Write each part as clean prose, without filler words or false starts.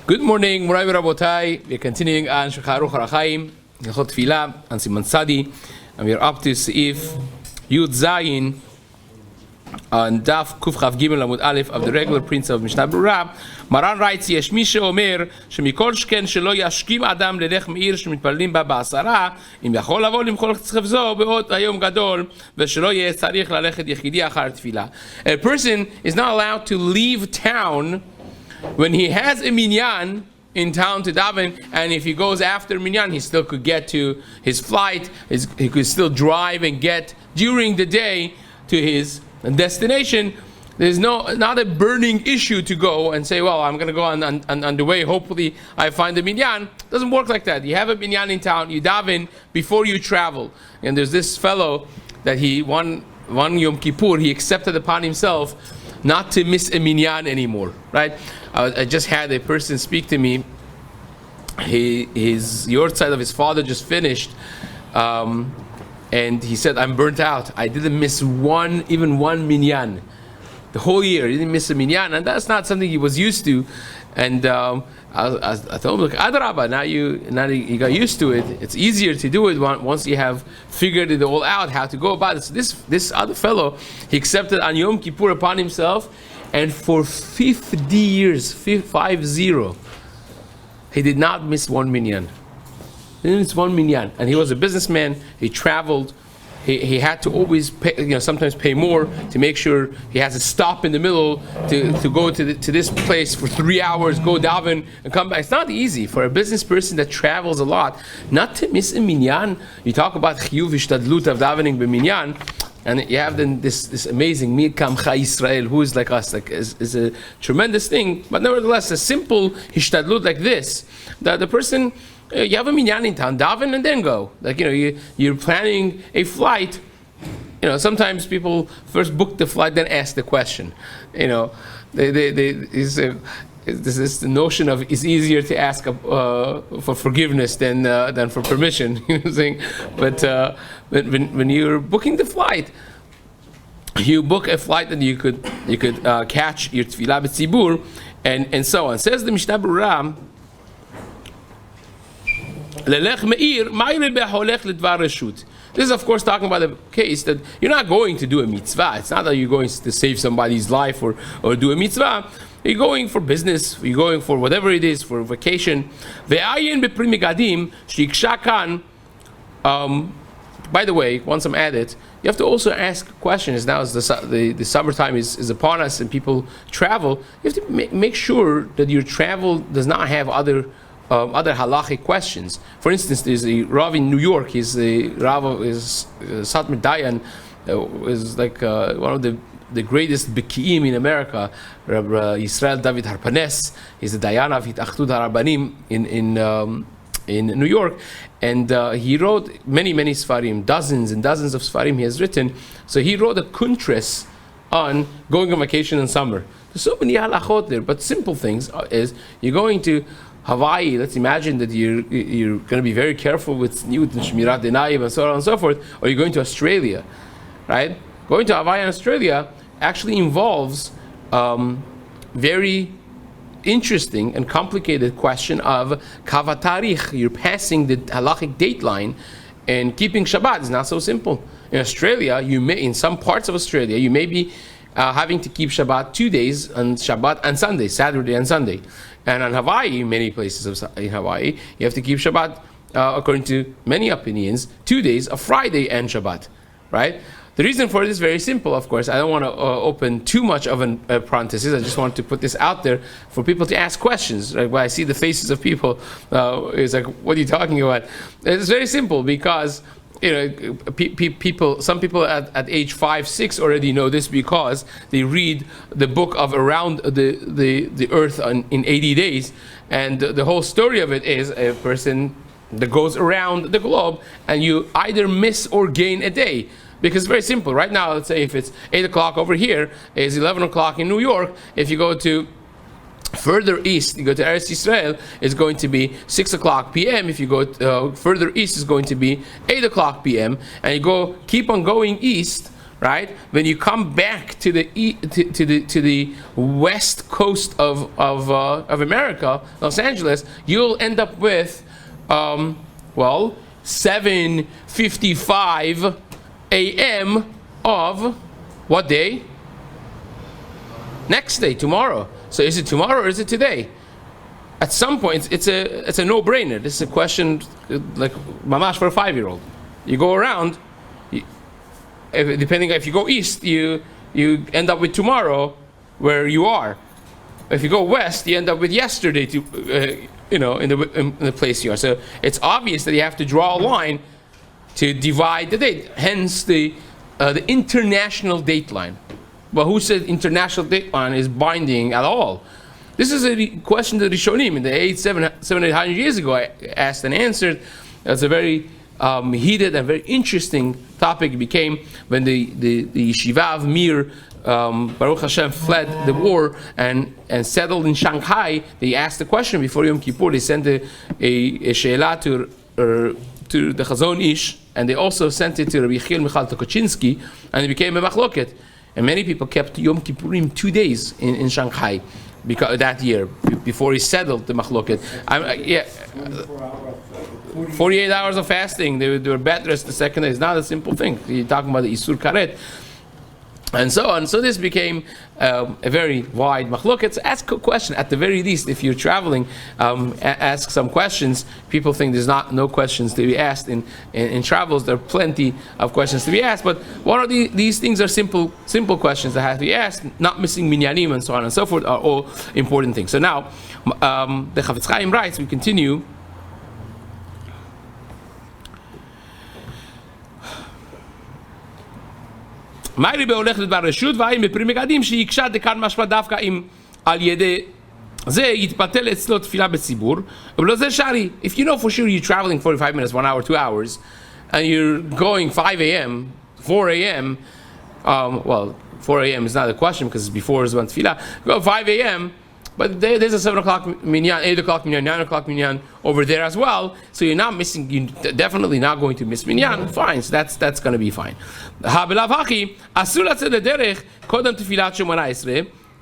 Good morning, Morai Rabotai. We're continuing on Shulchan Aruch Harachaim, Hilchot Tefillah, and Siman Sadi, and we're up to Seif Yud Zayin on Daf Kuf Chav Gimel Amud Aleph of the regular prince of Mishnah Berura. Maran writes, Yesh mi sheomer shemikol shken shelo yashkim adam lelech meir shemitpallim ba ba'asara im yachol lavo limchol tzchev zo be'ot hayom gadol veshelo yeh tzarich lalechet yechidi achar tefillah. A person is not allowed to leave town when he has a minyan in town to Daven, and if he goes after minyan, he still could get to his flight. He could still drive and get during the day to his destination. There's not a burning issue to go and say, well, I'm going to go on the way. Hopefully, I find a minyan. It doesn't work like that. You have a minyan in town. You daven before you travel. And there's this fellow that one Yom Kippur, he accepted upon himself not to miss a minyan anymore. Right? I just had a person speak to me. His yahrzeit of his father just finished. And he said, I'm burnt out. I didn't miss even one minyan. The whole year, he didn't miss a minyan. And that's not something he was used to. And I told him, look, Adrabah, now you got used to it. It's easier to do it once you have figured it all out, how to go about it. So this other fellow, he accepted on Yom Kippur upon himself. And for 50 years, 50, he did not miss one minyan. He didn't miss one minyan. And he was a businessman. He traveled. He had to always pay, sometimes pay more to make sure he has a stop in the middle to go to this place for 3 hours, go daven and come back. It's not easy for a business person that travels a lot not to miss a minyan. You talk about chiyuv ishtadlut of davening b'minyan, and you have then this amazing Mi Kamcha Yisrael, who is like us, is a tremendous thing. But nevertheless, a simple ishtadlut like this, that the person. You have a minyan in town, daven and then go. You're planning a flight. Sometimes people first book the flight, then ask the question. There's this notion of it's easier to ask for forgiveness than for permission. You know what I'm saying? But when you're booking the flight, you book a flight that you could catch your tefillah b'tzibur and so on. Says the Mishnah Berura. This is, of course, talking about the case that you're not going to do a mitzvah. It's not that you're going to save somebody's life or do a mitzvah. You're going for business. You're going for whatever it is, for vacation. By the way, once I'm at it, you have to also ask questions. Now as the summertime is upon us and people travel, you have to make sure that your travel does not have other halachic questions. For instance, there's a Rav in New York. He's the Rav of Satmar Dayan, is like one of the greatest Beki'im in America. Rabbi Yisrael David Harpanes. He's the Dayan of Achtud HaRabbanim in New York, and he wrote many Sfarim, dozens and dozens of Sfarim he has written. So he wrote a kuntres on going on vacation in summer. There's so many halachot there, but simple things is you're going to Hawaii. Let's imagine that you're going to be very careful with Niyut and Shmirat Denayim and so on and so forth. Or you're going to Australia, right? Going to Hawaii and Australia actually involves very interesting and complicated question of kavatarich. You're passing the halachic date line, and keeping Shabbat is not so simple. In Australia, in some parts of Australia, you may be having to keep Shabbat 2 days on Shabbat and Sunday, Saturday and Sunday. And on Hawaii, many places in Hawaii, you have to keep Shabbat, according to many opinions, 2 days, a Friday and Shabbat, right? The reason for it is very simple, of course. I don't want to open too much of a parenthesis. I just want to put this out there for people to ask questions. Right? When I see the faces of people, it's like, what are you talking about? It's very simple because some people at age 5, 6 already know this because they read the book of Around the Earth in 80 days, and the whole story of it is a person that goes around the globe, and you either miss or gain a day. Because it's very simple. Right now, let's say if it's 8 o'clock over here, it's 11 o'clock in New York. If you go to further east, you go to Eretz Yisrael, it's going to be 6 o'clock p.m. If you go further east, it's going to be 8 o'clock p.m. And you keep on going east, right? When you come back to the west coast of America, Los Angeles, you'll end up with 7:55 a.m. of what day? Next day, tomorrow. So is it tomorrow or is it today? At some point, it's a no-brainer. This is a question like mamash for a 5-year-old. You go around, depending if you go east, you end up with tomorrow where you are. If you go west, you end up with yesterday in the place you are. So it's obvious that you have to draw a line to divide the date. Hence the international date line. But who said international date line is binding at all? This is a question that the Rishonim in the 700 years ago I asked and answered. That's a very heated and very interesting topic. It became when the Yeshiva of Mir, Baruch Hashem, fled the war and settled in Shanghai. They asked the question before Yom Kippur. They sent a she'ela to the Chazon Ish, and they also sent it to Rabbi Yechiel Michal Tokochinsky, and it became a machloket. And many people kept Yom Kippurim 2 days in Shanghai because that year before he settled the machloket. 48 hours of fasting. They were bed rest the second day. It's not a simple thing. You're talking about the Isur Karet. And so on. So this became a very wide machloket. So ask a question. At the very least, if you're traveling, ask some questions. People think there's no questions to be asked in travels. There are plenty of questions to be asked. But one of these things are simple questions that have to be asked. Not missing minyanim and so on and so forth are all important things. So now, the Chafetz Chaim writes, we continue. מהי בהולך לדבר רשות והאם בפרי מגדים שיקשה דקן משמע דווקא אם על ידי זה יתפתל אצלו תפילה בציבור אבל זה שערי. If you know for sure you're traveling 45 minutes, 1 hour, 2 hours and you're going 5 a.m., 4 a.m., 4 a.m. is not a question because it's before Zman Tefillah. Go 5 a.m., but there's a 7 o'clock minyan, 8 o'clock minyan, 9 o'clock minyan over there as well. So you're not missing, you're definitely not going to miss minyan. Fine, so that's going to be fine.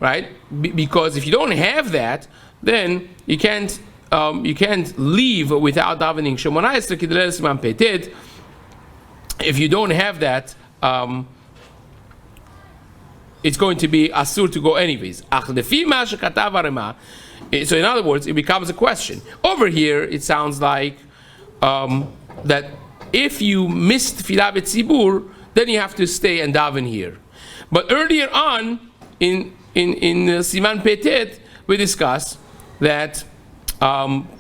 Right? Because if you don't have that, then you can't leave without davening Shemona Esrei. If you don't have that, it's going to be asur to go anyways. So in other words, it becomes a question. Over here, it sounds like that if you missed Tfilah B'tzibur, then you have to stay and daven here. But earlier on, in Siman Petet, we discussed that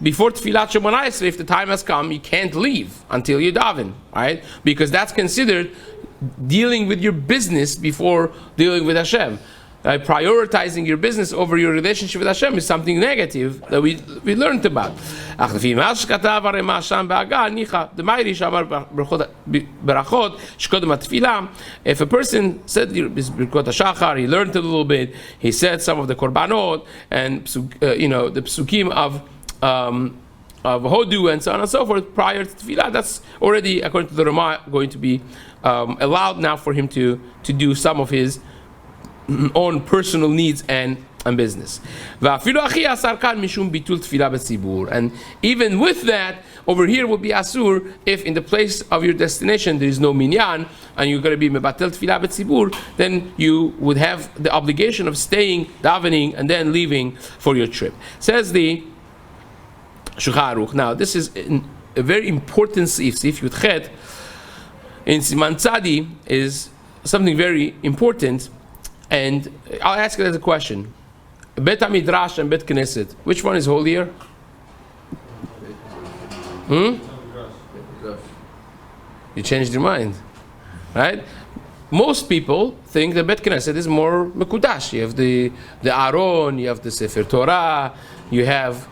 before Tfilat Shemona Esrei, if the time has come, you can't leave until you daven, right? Because that's considered dealing with your business before dealing with Hashem. Prioritizing your business over your relationship with Hashem is something negative that we learned about. If a person said Birkot HaShachar, he learned a little bit, he said some of the Korbanot and the Psukim of Hodu and so on and so forth prior to Tefillah, that's already, according to the Ramah, going to be allowed now for him to do some of his own personal needs and business. And even with that, over here will be asur if in the place of your destination there is no minyan and you're going to be mebatel tefillah b'tzibur, then you would have the obligation of staying, davening, and then leaving for your trip. Says the Shulchan Aruch. Now, this is a very important Sif Yud Chet in Siman Tzadi is something very important, and I'll ask it as a question. Bet Midrash and Bet Knesset, which one is holier? You changed your mind, right? Most people think that Bet Knesset is more mekudash. You have the Aron, you have the Sefer Torah, you have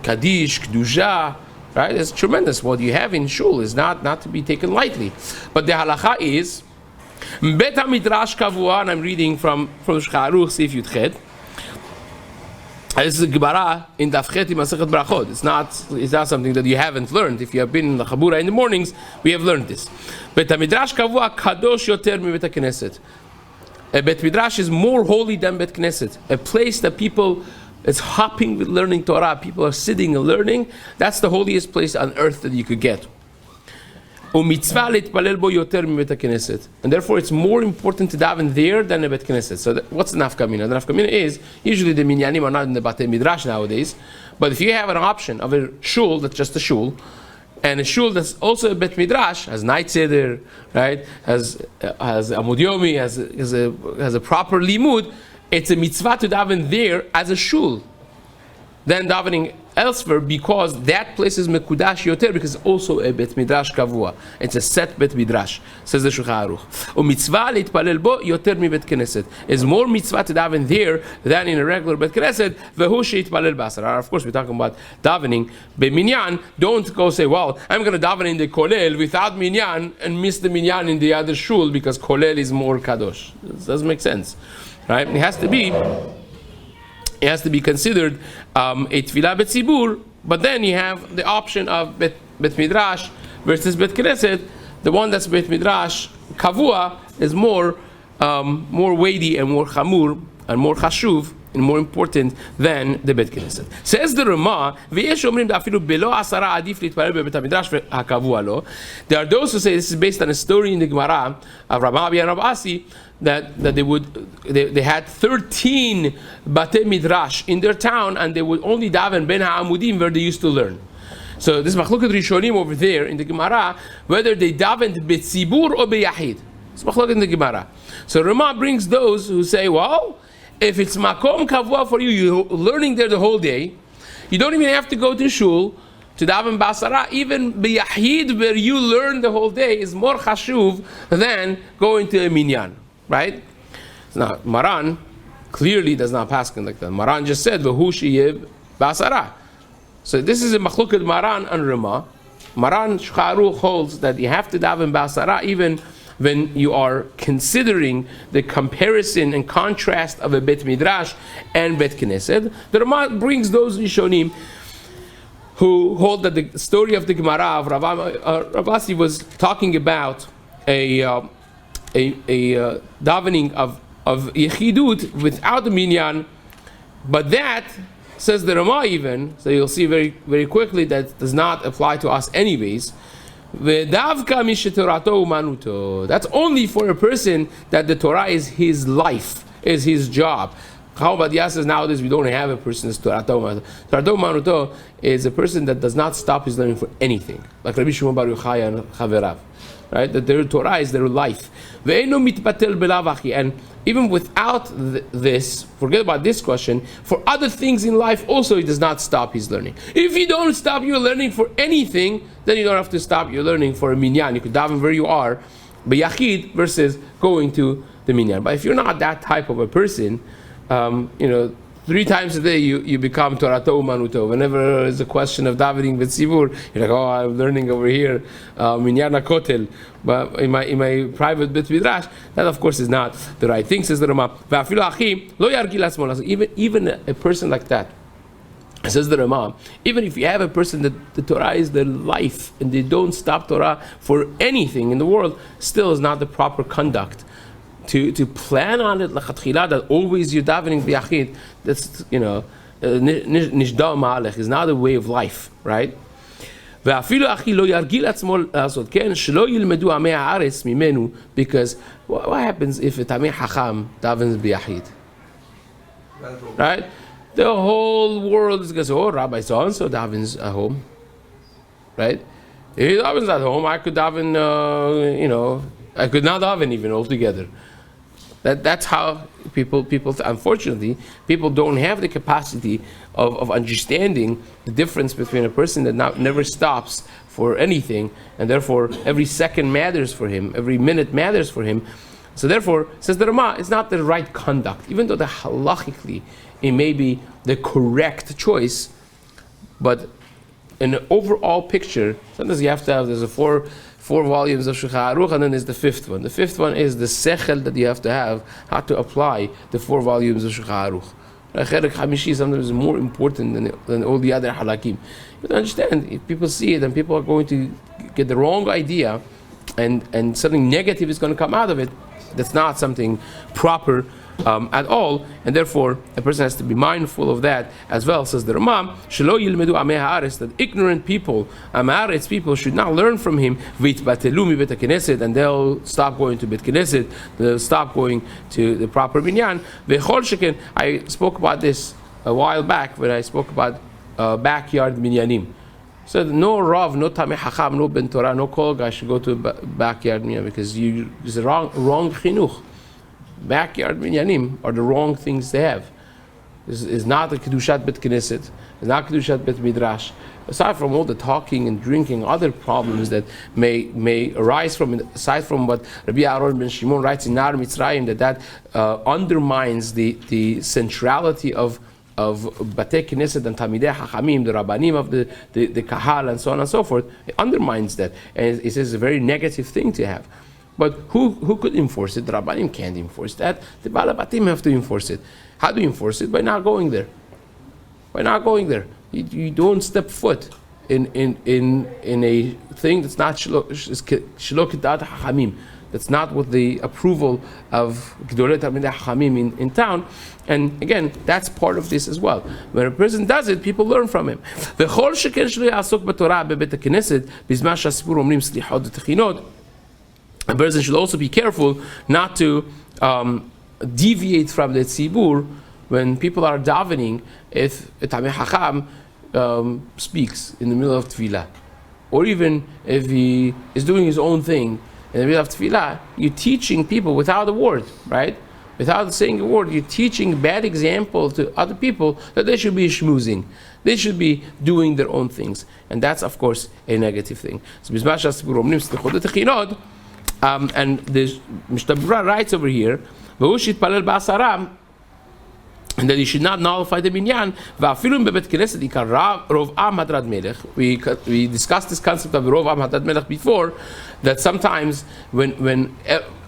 Kaddish, Kedusha, right? It's tremendous. What you have in Shul is not to be taken lightly. But the halacha is Bet HaMidrash Kavua, and I'm reading from Shulchan Aruch, Sif Yud Chet. This is a Gemara in Dafcheti Masechet Brachot. It's not something that you haven't learned. If you have been in the Chabura in the mornings, we have learned this. Bet Midrash Kavua Kadosh Yoter Mi Bet Knesset. A Bet Midrash is more holy than Bet Knesset. A place that people is hopping with learning Torah. People are sitting and learning. That's the holiest place on earth that you could get. And therefore it's more important to daven there than a Bet Knesset. So what's the nafkamina? The nafkamina is, usually the minyanim are not in the Batei Midrash nowadays, but if you have an option of a shul that's just a shul, and a shul that's also a Bet Midrash, has night seder, right, has Amud Yomi, has a proper limud, it's a mitzvah to daven there as a shul, then davening elsewhere, because that place is mekudash yoter, because it's also a bet midrash kavua. It's a set bet midrash, says the Shulchan Aruch. Mitzvah leitpalel bo yoter mi bet knesset. It's more mitzvah to daven there than in a regular bet knesset. Vehu sheitpalel basar. Of course, we're talking about davening beminyan. Don't go say, well, I'm going to daven in the kolel without minyan and miss the minyan in the other shul because kolel is more kadosh. It doesn't make sense, right? It has to be considered a tefillah betzibur, but then you have the option of bet midrash versus bet knesset. The one that's bet midrash kavua is more weighty and more chamur and more chashuv and more important than the bet knesset. Says the Rama, there are those who say this is based on a story in the Gemara of Rabbi and Rabbi Asi, that they had 13 Batei Midrash in their town, and they would only daven Ben HaAmudim where they used to learn. So this Machloket Rishonim over there in the Gemara, whether they davened Betzibur or Beyahid. It's Machloket in the Gemara. So Rama brings those who say, well, if it's Makom Kavua for you, you're learning there the whole day, you don't even have to go to Shul to daven Basara. Even Beyahid where you learn the whole day is more chashuv than going to a minyan. Right? Now, Maran clearly does not pass like that. Maran just said, V'hu sheyeh basara. So this is a machloket Maran and Rama. Maran Shulchan Aruch holds that you have to daven basara even when you are considering the comparison and contrast of a Bet Midrash and Bet Knesset. The Rama brings those Rishonim who hold that the story of the Gemara of Rav Asi was talking about a davening of yechidut without the minyan, but that, says the Rama even, so you'll see very, very quickly that does not apply to us anyways. That's only for a person that the Torah is his life, is his job. How about says nowadays we don't have a person as Torah Manuto is a person that does not stop his learning for anything, like Rabbi Shimon Bar Yochai and Chaverav. Right, that their Torah is their life, and even without this, forget about this question. For other things in life, also, he does not stop his learning. If you don't stop your learning for anything, then you don't have to stop your learning for a minyan. You could daven where you are, but yachid versus going to the minyan. But if you're not that type of a person, 3 times a day you become Torato Umanuto. Whenever there's a question of davening with Sivur, you're like, oh, I'm learning over here, Minyana Kotel, but in my private Bet Midrash, that of course is not the right thing, says the Rama. Even a person like that, says the Rama, even if you have a person that the Torah is their life and they don't stop Torah for anything in the world, still is not the proper conduct. To plan on it lachatchila that always you're davening b'yachid, that's nishda ma'alech, is not a way of life, right? Because what happens if a tamei hacham davens b'yachid? Right? The whole world is going to say, oh, Rabbi so and so davens at home, right? If he davens at home, I could daven, I could not daven even altogether. That's how people unfortunately, people don't have the capacity of understanding the difference between a person that never stops for anything, and therefore every second matters for him, every minute matters for him. So therefore, says the Rama, it's not the right conduct, even though halachically it may be the correct choice, but in an overall picture, sometimes you have to have, there's a four volumes of Shulchan Aruch, and then there's the 5th one. The 5th one is the sechel that you have to have, how to apply the 4 volumes of Shulchan Aruch. Cherek Hamishi sometimes is more important than all the other halakim. But understand, if people see it, and people are going to get the wrong idea, and something negative is going to come out of it, that's not something proper at all, and therefore a person has to be mindful of that as well. Says the Ramam, Shelo yilmedu amei haaretz, that ignorant people, Amaretz people, should not learn from him, v'itbatelu mi bet haKnesset, and they'll stop going to Bet Knesset, they'll stop going to the proper minyan. V'chol sheken, I spoke about this a while back when I spoke about backyard minyanim. So no Rav, no Tameh Hacham, no Ben Torah, no Kol guy should go to a backyard minyan, because it's the wrong chinuch. Backyard minyanim are the wrong things to have. This is not a kedushat bet knesset. It's not kedushat bet midrash. Aside from all the talking and drinking, other problems that may arise from it, aside from what Rabbi Aaron ben Shimon writes in Nar Mitzrayim, that undermines the centrality of Batei Knesset and Tamidei Hachamim, the Rabbanim of the Kahal, and so on and so forth. It undermines that, and it says a very negative thing to have. But who could enforce it? The Rabbanim can't enforce that. The Balabatim have to enforce it. How do you enforce it? By not going there. By not going there. You don't step foot in a thing that's not Shelo Kedat Hachamim. That's not with the approval of Gdolei Talmidei Hachamim in town. And again, that's part of this as well. When a person does it, people learn from him. V'chol sheken shelo ya'asok b'Torah bebet haKnesset bizman sh'asipur omrim slichot v'techinot. A person should also be careful not to deviate from the tzibur when people are davening. If a Tameh Hacham speaks in the middle of tefillah, or even if he is doing his own thing in the middle of tefillah, you're teaching people without a word, right? Without saying a word, you're teaching bad example to other people that they should be shmoozing. They should be doing their own things. And that's, of course, a negative thing. So, and the Mishnah writes over here, and that you should not nullify the minyan. We discussed this concept of Rov Am Hadad Melech before, that sometimes when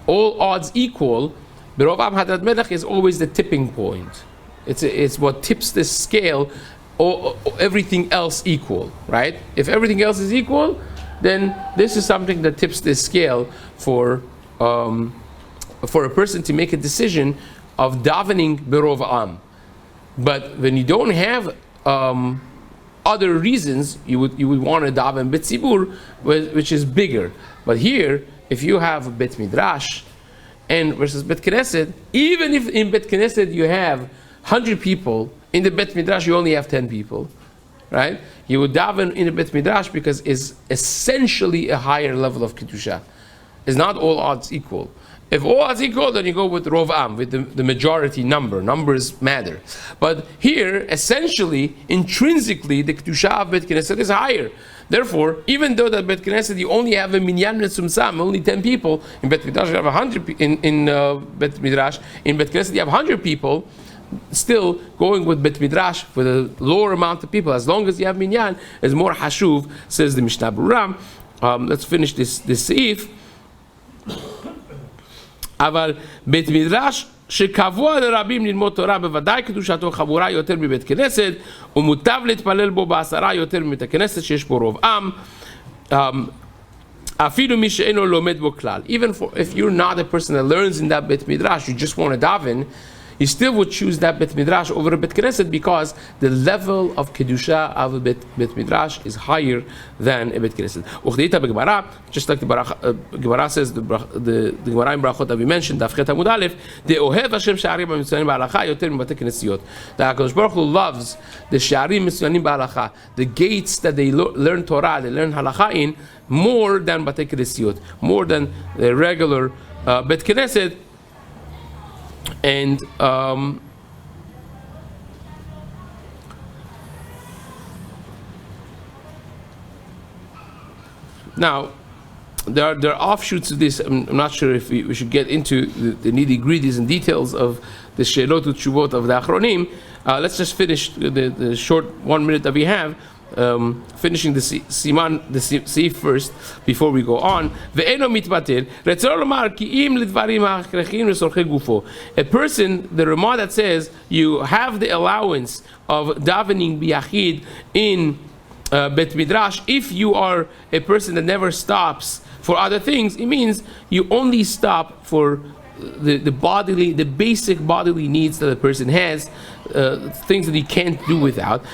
all odds equal, Berov Am Hadad Melech is always the tipping point. It's what tips the scale, or everything else equal, right? If everything else is equal, then this is something that tips the scale for a person to make a decision of davening berov am. But when you don't have other reasons, you would want to daven betzibur, which is bigger. But here, if you have bet midrash and versus bet knesset, even if in bet knesset you have 100 people, in the bet midrash you only have 10 people, right? You would daven in the bet midrash because it's essentially a higher level of kedusha. It's not all odds equal. If all odds equal, then you go with Rov Am, with the majority number. Numbers matter. But here, essentially, intrinsically, the kedusha of bet knesset is higher. Therefore, even though that bet knesset you only have a minyan mitzumsam, only 10 people, in bet midrash you have 100 in bet midrash, in bet knesset you have 100 people. Still, going with bet midrash with a lower amount of people, as long as you have minyan, is more hashuv, says the Mishnah Berura. Let's finish this seif. אבל בית מדרש שקבוע לרבים ללמוד תורה בוודאי קדושתו חמורה יותר מבית כנסת ומוטב להתפלל בו בעשרה יותר מבית הכנסת שיש בו רוב עם אפילו מי שאינו לומד בו כלל. Even if you're not a person that learns in that בית מדרש, you just want to daven, you still would choose that bet midrash over a bet knesset because the level of kedusha of a bet midrash is higher than a bet knesset. Just like the Gemara says, the Gemara in Brachot that we mentioned, Daf Chet Amud Aleph, the Ohev Hashem Sha'arim HaMitzuyanim Ba'alacha yoter mibate knesiot. The HaKadosh Baruch Hu loves the Sha'arim Mitzuyanim Ba'alacha, the gates that they learn Torah, they learn halacha in, more than bate knesiot, more than the regular bet knesset. And now there are offshoots of this. I'm not sure if we should get into the nitty-gritties and details of the Sheilot Utshuvot of the Achronim. Let's just finish the short 1 minute that we have finishing the Siman, the Seif first, before we go on. A person, the Ramah that says, you have the allowance of davening biyachid in Bet Midrash, if you are a person that never stops for other things, it means you only stop for the basic bodily needs that a person has, things that he can't do without.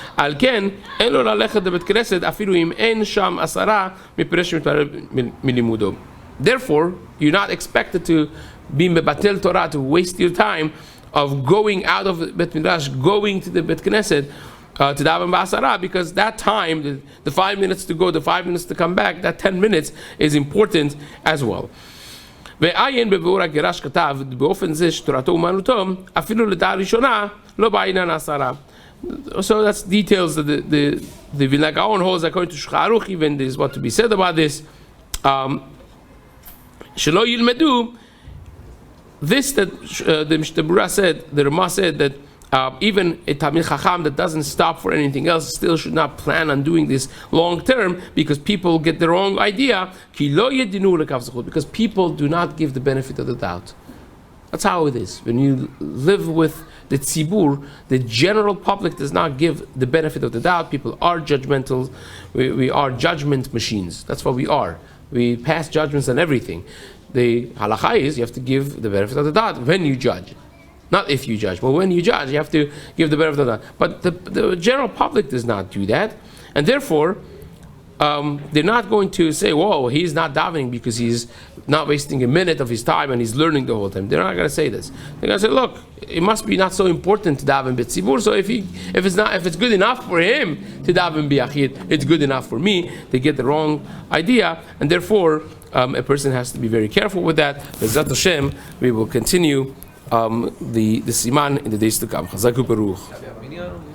Therefore, you're not expected to be mebatel Torah, to waste your time of going out of Bet Midrash, going to the Bet Knesset, to daven ba'asara, because that time, the 5 minutes to go, the 5 minutes to come back, that 10 minutes is important as well. ועיין בביאור הגרש כתב באופן זה שתורתו אומנותו אפילו לדעה ראשונה לא בעניין עשרה. So that's details that the Vilna Gaon holds according to Shulchan Aruch. Even there's what to be said about this. שלא ילמדו, this that the Berura said, the Ramah said, that even a Talmid Chacham that doesn't stop for anything else still should not plan on doing this long term, because people get the wrong idea. Because people do not give the benefit of the doubt. That's how it is. When you live with the tzibur, the general public does not give the benefit of the doubt. People are judgmental. We are judgment machines. That's what we are. We pass judgments on everything. The halacha is you have to give the benefit of the doubt when you judge. Not if you judge, but when you judge, you have to give the benefit of the doubt. But the general public does not do that. And therefore, they're not going to say, whoa, he's not davening because he's not wasting a minute of his time and he's learning the whole time. They're not going to say this. They're going to say, look, it must be not so important to daven b'tzibur, so if it's good enough for him to daven b'yachid, it's good enough for me. They get the wrong idea, and therefore, a person has to be very careful with that. B'ezrat Hashem, we will continue the Siman in the days to come. Chazak u'Baruch.